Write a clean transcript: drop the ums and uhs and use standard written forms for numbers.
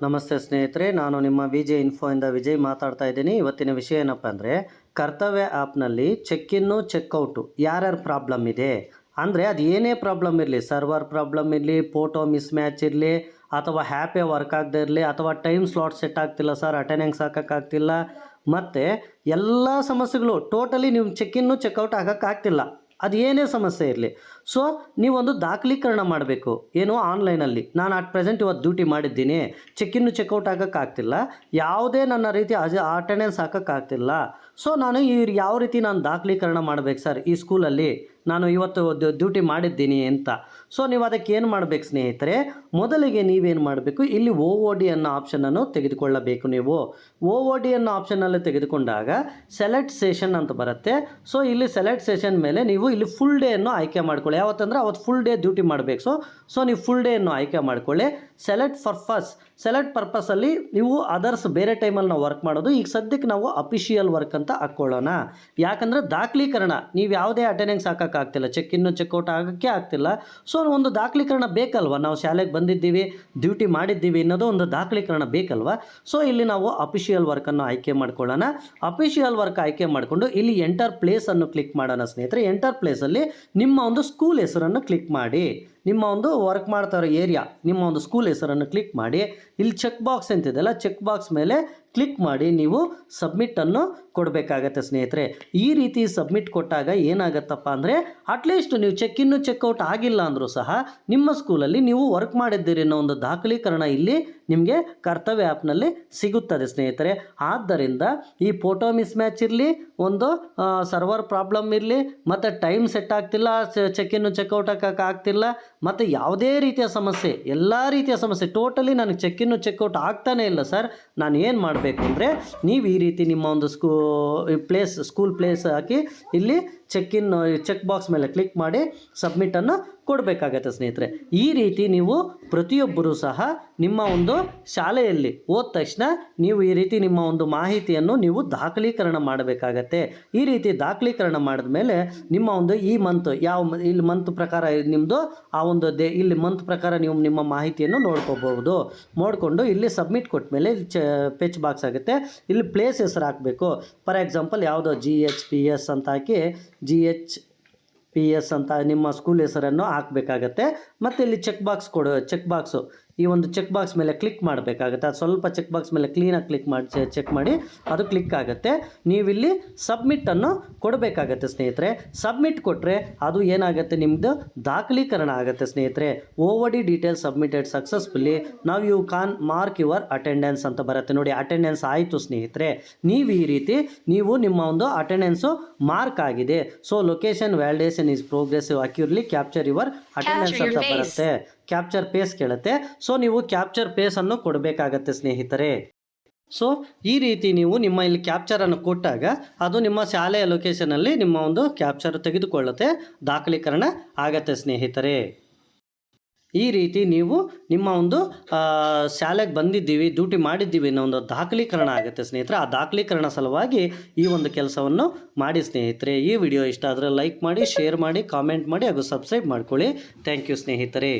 ನಮಸ್ತೆ ಸ್ನೇಹಿತರೆ, ನಾನು ನಿಮ್ಮ ವಿಜಯ್ ಇನ್ಫೋಯಿಂದ ವಿಜಯ್ ಮಾತಾಡ್ತಾ ಇದ್ದೀನಿ. ಇವತ್ತಿನ ವಿಷಯ ಏನಪ್ಪ ಅಂದರೆ, ಕರ್ತವ್ಯ ಆ್ಯಪ್ನಲ್ಲಿ ಚೆಕ್ ಇನ್ನು ಚೆಕ್ಔಟು ಯಾರ್ಯಾರು ಪ್ರಾಬ್ಲಮ್ ಇದೆ ಅಂದರೆ, ಅದು ಏನೇ ಪ್ರಾಬ್ಲಮ್ ಇರಲಿ, ಸರ್ವರ್ ಪ್ರಾಬ್ಲಮ್ ಇರಲಿ, ಫೋಟೋ ಮಿಸ್ ಮ್ಯಾಚ್ ಇರಲಿ, ಅಥವಾ ಹ್ಯಾಪೇ ವರ್ಕ್ ಆಗದೆ ಇರಲಿ, ಅಥವಾ ಟೈಮ್ ಸ್ಲಾಟ್ ಸೆಟ್ ಆಗ್ತಿಲ್ಲ ಸರ್, ಅಟೆಂಡೆನ್ಸ್ ಹಾಕೋಕ್ಕಾಗ್ತಿಲ್ಲ, ಮತ್ತು ಎಲ್ಲ ಸಮಸ್ಯೆಗಳು ಟೋಟಲಿ ನೀವು ಚೆಕ್ ಇನ್ನು ಚೆಕ್ಔಟ್ ಆಗೋಕ್ಕಾಗ್ತಿಲ್ಲ. ಅದು ಏನೇ ಸಮಸ್ಯೆ ಇರಲಿ, ಸೊ ನೀವೊಂದು ದಾಖಲೀಕರಣ ಮಾಡಬೇಕು. ಏನು ಆನ್ಲೈನಲ್ಲಿ ನಾನು ಅಟ್ ಪ್ರೆಸೆಂಟ್ ಇವತ್ತು ಡ್ಯೂಟಿ ಮಾಡಿದ್ದೀನಿ, ಚೆಕ್ ಇನ್ನು ಚೆಕ್ಔಟ್ ಆಗೋಕ್ಕಾಗ್ತಿಲ್ಲ, ಯಾವುದೇ ನನ್ನ ರೀತಿ ಅಟೆಂಡೆನ್ಸ್ ಹಾಕೋಕ್ಕಾಗ್ತಿಲ್ಲ. ಸೊ ನಾನು ಯಾವ ರೀತಿ ನಾನು ದಾಖಲೀಕರಣ ಮಾಡಬೇಕು ಸರ್ ಈ ಸ್ಕೂಲಲ್ಲಿ, ನಾನು ಇವತ್ತು ಡ್ಯೂಟಿ ಮಾಡಿದ್ದೀನಿ ಅಂತ. ಸೊ ನೀವು ಅದಕ್ಕೆ ಏನು ಮಾಡಬೇಕು ಸ್ನೇಹಿತರೆ, ಮೊದಲಿಗೆ ನೀವೇನು ಮಾಡಬೇಕು, ಇಲ್ಲಿ OOD ಅನ್ನೋ ಆಪ್ಷನನ್ನು ತೆಗೆದುಕೊಳ್ಳಬೇಕು. ನೀವು OOD ಅನ್ನೋ ಆಪ್ಷನಲ್ಲಿ ತೆಗೆದುಕೊಂಡಾಗ ಸೆಲೆಕ್ಟ್ ಸೆಷನ್ ಅಂತ ಬರುತ್ತೆ. ಸೊ ಇಲ್ಲಿ ಸೆಲೆಕ್ಟ್ ಸೆಷನ್ ಮೇಲೆ ನೀವು ಇಲ್ಲಿ ಫುಲ್ ಡೇಯನ್ನು ಆಯ್ಕೆ ಮಾಡ್ಕೊಳ್ಳಿ. ಯಾವತ್ತಂದರೆ ಅವತ್ತು ಫುಲ್ ಡೇ ಡ್ಯೂಟಿ ಮಾಡಬೇಕು. ಸೊ ನೀವು ಫುಲ್ ಡೇಯನ್ನು ಆಯ್ಕೆ ಮಾಡ್ಕೊಳ್ಳಿ. ಸೆಲೆಕ್ಟ್ ಪರ್ಪಸಲ್ಲಿ ನೀವು ಅದರ್ಸ್ ಬೇರೆ ಟೈಮಲ್ಲಿ ನಾವು ವರ್ಕ್ ಮಾಡೋದು. ಈಗ ಸದ್ಯಕ್ಕೆ ನಾವು ಅಫಿಷಿಯಲ್ ವರ್ಕ್ ಅಂತ ಹಾಕ್ಕೊಳ್ಳೋಣ. ಯಾಕಂದರೆ ದಾಖಲೀಕರಣ, ನೀವು ಯಾವುದೇ ಅಟೆಂಡೆನ್ಸ್ ಹಾಕೋಕ್ಕಾಗ್ತಿಲ್ಲ, ಚೆಕ್ ಇನ್ನು ಚೆಕ್ಔಟ್ ಆಗೋಕ್ಕೆ ಆಗ್ತಿಲ್ಲ. ಸೊ ಒಂದು ದಾಖಲೀಕರಣ ಬೇಕಲ್ವ, ನಾವು ಶಾಲೆಗೆ ಬಂದಿದ್ದೀವಿ, ಡ್ಯೂಟಿ ಮಾಡಿದ್ದೀವಿ ಅನ್ನೋದು ಒಂದು ದಾಖಲೀಕರಣ ಬೇಕಲ್ವ. ಸೊ ಇಲ್ಲಿ ನಾವು ಅಫಿಷಿಯಲ್ ವರ್ಕನ್ನು ಆಯ್ಕೆ ಮಾಡ್ಕೊಳ್ಳೋಣ. ಅಫಿಷಿಯಲ್ ವರ್ಕ್ ಆಯ್ಕೆ ಮಾಡಿಕೊಂಡು ಇಲ್ಲಿ ಎಂಟರ್ ಪ್ಲೇಸನ್ನು ಕ್ಲಿಕ್ ಮಾಡೋಣ ಸ್ನೇಹಿತರೆ. ಎಂಟರ್ ಪ್ಲೇಸಲ್ಲಿ ನಿಮ್ಮ ಒಂದು ಸ್ಕೂಲ್ ಹೆಸರನ್ನು ಕ್ಲಿಕ್ ಮಾಡಿ, ನಿಮ್ಮ ಒಂದು ವರ್ಕ್ ಮಾಡ್ತಾ ಇರೋ ಏರಿಯಾ, ನಿಮ್ಮ ಒಂದು ಸ್ಕೂಲ್ ಹೆಸರನ್ನು ಕ್ಲಿಕ್ ಮಾಡಿ, ಇಲ್ಲಿ ಚೆಕ್ ಬಾಕ್ಸ್ ಅಂತಿದೆಯಲ್ಲ, ಚೆಕ್ ಬಾಕ್ಸ್ ಮೇಲೆ ಕ್ಲಿಕ್ ಮಾಡಿ ನೀವು ಸಬ್ಮಿಟನ್ನು ಕೊಡಬೇಕಾಗತ್ತೆ ಸ್ನೇಹಿತರೆ. ಈ ರೀತಿ ಸಬ್ಮಿಟ್ ಕೊಟ್ಟಾಗ ಏನಾಗತ್ತಪ್ಪ ಅಂದರೆ, ಅಟ್ಲೀಸ್ಟ್ ನೀವು ಚೆಕ್ ಇನ್ನು ಚೆಕ್ಔಟ್ ಆಗಿಲ್ಲ ಅಂದರೂ ಸಹ ನಿಮ್ಮ ಸ್ಕೂಲಲ್ಲಿ ನೀವು ವರ್ಕ್ ಮಾಡಿದ್ದೀರಿ ಅನ್ನೋ ಒಂದು ದಾಖಲೀಕರಣ ಇಲ್ಲಿ ನಿಮಗೆ ಕರ್ತವ್ಯ ಆ್ಯಪ್ನಲ್ಲಿ ಸಿಗುತ್ತದೆ ಸ್ನೇಹಿತರೆ. ಆದ್ದರಿಂದ ಈ ಫೋಟೋ ಮಿಸ್ ಮ್ಯಾಚ್ ಇರಲಿ, ಒಂದು ಸರ್ವರ್ ಪ್ರಾಬ್ಲಮ್ ಇರಲಿ, ಮತ್ತು ಟೈಮ್ ಸೆಟ್ ಆಗ್ತಿಲ್ಲ, ಚೆಕ್ ಇನ್ನು ಚೆಕ್ಔಟ್ ಆಗ್ತಿಲ್ಲ, ಮತ್ತು ಯಾವುದೇ ರೀತಿಯ ಸಮಸ್ಯೆ, ಎಲ್ಲ ರೀತಿಯ ಸಮಸ್ಯೆ, ಟೋಟಲಿ ನನಗೆ ಚೆಕ್ ಇನ್ನು ಚೆಕ್ಔಟ್ ಆಗ್ತಾನೇ ಇಲ್ಲ ಸರ್, ನಾನು ಏನು ಮಾಡಬೇಕು ಅಂದರೆ, ನೀವು ಈ ರೀತಿ ನಿಮ್ಮ ಒಂದು ಸ್ಕೂಲ್ ಪ್ಲೇಸ್ ಹಾಕಿ ಇಲ್ಲಿ ಚೆಕ್ ಬಾಕ್ಸ್ ಮೇಲೆ ಕ್ಲಿಕ್ ಮಾಡಿ ಸಬ್ಮಿಟನ್ನು ಕೊಡಬೇಕಾಗತ್ತೆ ಸ್ನೇಹಿತರೆ. ಈ ರೀತಿ ನೀವು ಪ್ರತಿಯೊಬ್ಬರೂ ಸಹ ನಿಮ್ಮ ಒಂದು ಶಾಲೆಯಲ್ಲಿ ಹೋದ ತಕ್ಷಣ ನೀವು ಈ ರೀತಿ ನಿಮ್ಮ ಒಂದು ಮಾಹಿತಿಯನ್ನು ನೀವು ದಾಖಲೀಕರಣ ಮಾಡಬೇಕಾಗತ್ತೆ. ಈ ರೀತಿ ದಾಖಲೀಕರಣ ಮಾಡಿದ ಮೇಲೆ ನಿಮ್ಮ ಒಂದು ಈ ಮಂತ್ ಇಲ್ಲಿ ಮಂತ್ ಪ್ರಕಾರ ನಿಮ್ಮದು ಆ ಒಂದು ಇಲ್ಲಿ ಮಂತ್ ಪ್ರಕಾರ ನೀವು ನಿಮ್ಮ ಮಾಹಿತಿಯನ್ನು ನೋಡ್ಕೋಬಹುದು. ನೋಡಿಕೊಂಡು ಇಲ್ಲಿ ಸಬ್ಮಿಟ್ ಕೊಟ್ಟ ಮೇಲೆ ಇಲ್ಲಿ ಪೆಚ್ ಬಾಕ್ಸ್ ಆಗುತ್ತೆ. ಇಲ್ಲಿ ಪ್ಲೇಸ್ ಹೆಸರು ಹಾಕಬೇಕು. ಫಾರ್ ಎಕ್ಸಾಂಪಲ್ ಯಾವುದೋ GHPS ಅಂತ ಹಾಕಿ GHPS ಅಂತ ನಿಮ್ಮ ಸ್ಕೂಲ್ ಹೆಸರನ್ನು ಹಾಕಬೇಕಾಗತ್ತೆ. ಮತ್ತು ಇಲ್ಲಿ ಚೆಕ್ ಬಾಕ್ಸು ಈ ಒಂದು ಚೆಕ್ ಬಾಕ್ಸ್ ಮೇಲೆ ಕ್ಲಿಕ್ ಮಾಡಬೇಕಾಗತ್ತೆ. ಅದು ಸ್ವಲ್ಪ ಚೆಕ್ ಬಾಕ್ಸ್ ಮೇಲೆ ಕ್ಲೀನಾಗಿ ಕ್ಲಿಕ್ ಮಾಡಿ ಚೆಕ್ ಮಾಡಿ ಅದು ಕ್ಲಿಕ್ ಆಗುತ್ತೆ. ನೀವಿಲ್ಲಿ ಸಬ್ಮಿಟನ್ನು ಕೊಡಬೇಕಾಗತ್ತೆ ಸ್ನೇಹಿತರೆ. ಸಬ್ಮಿಟ್ ಕೊಟ್ಟರೆ ಅದು ಏನಾಗುತ್ತೆ, ನಿಮ್ಮದು ದಾಖಲೀಕರಣ ಆಗುತ್ತೆ ಸ್ನೇಹಿತರೆ. OOD ಡೀಟೇಲ್ಸ್ ಸಬ್ಮಿಟೆಡ್ ಸಕ್ಸಸ್ಫುಲ್ಲಿ, ನಾವು you can mark your attendance ಅಂತ ಬರುತ್ತೆ ನೋಡಿ. ಅಟೆಂಡೆನ್ಸ್ ಆಯಿತು ಸ್ನೇಹಿತರೆ. ನೀವು ಈ ರೀತಿ ನಿಮ್ಮ ಒಂದು ಅಟೆಂಡೆನ್ಸು ಮಾರ್ಕ್ ಆಗಿದೆ. So location validation is progressive, accurately capture your attendance ಅಂತ ಬರುತ್ತೆ. ಕ್ಯಾಪ್ಚರ್ ಪೇಸ್ ಕೇಳುತ್ತೆ. ಸೊ ನೀವು ಕ್ಯಾಪ್ಚರ್ ಪೇಸನ್ನು ಕೊಡಬೇಕಾಗತ್ತೆ ಸ್ನೇಹಿತರೆ. ಸೊ ಈ ರೀತಿ ನೀವು ನಿಮ್ಮ ಇಲ್ಲಿ ಕ್ಯಾಪ್ಚರನ್ನು ಕೊಟ್ಟಾಗ ಅದು ನಿಮ್ಮ ಶಾಲೆಯ ಲೊಕೇಶನಲ್ಲಿ ನಿಮ್ಮ ಒಂದು ಕ್ಯಾಪ್ಚರ್ ತೆಗೆದುಕೊಳ್ಳುತ್ತೆ, ದಾಖಲೀಕರಣ ಆಗತ್ತೆ ಸ್ನೇಹಿತರೆ. ಈ ರೀತಿ ನೀವು ನಿಮ್ಮ ಒಂದು ಶಾಲೆಗೆ ಬಂದಿದ್ದೀವಿ, ಡ್ಯೂಟಿ ಮಾಡಿದ್ದೀವಿ ಅನ್ನೋ ಒಂದು ದಾಖಲೀಕರಣ ಆಗುತ್ತೆ ಸ್ನೇಹಿತರೆ. ಆ ದಾಖಲೀಕರಣ ಸಲುವಾಗಿ ಈ ಒಂದು ಕೆಲಸವನ್ನು ಮಾಡಿ ಸ್ನೇಹಿತರೆ. ಈ ವಿಡಿಯೋ ಇಷ್ಟ ಆದರೆ ಲೈಕ್ ಮಾಡಿ, ಶೇರ್ ಮಾಡಿ, ಕಾಮೆಂಟ್ ಮಾಡಿ ಹಾಗೂ ಸಬ್ಸ್ಕ್ರೈಬ್ ಮಾಡ್ಕೊಳ್ಳಿ. ಥ್ಯಾಂಕ್ ಯು ಸ್ನೇಹಿತರೆ.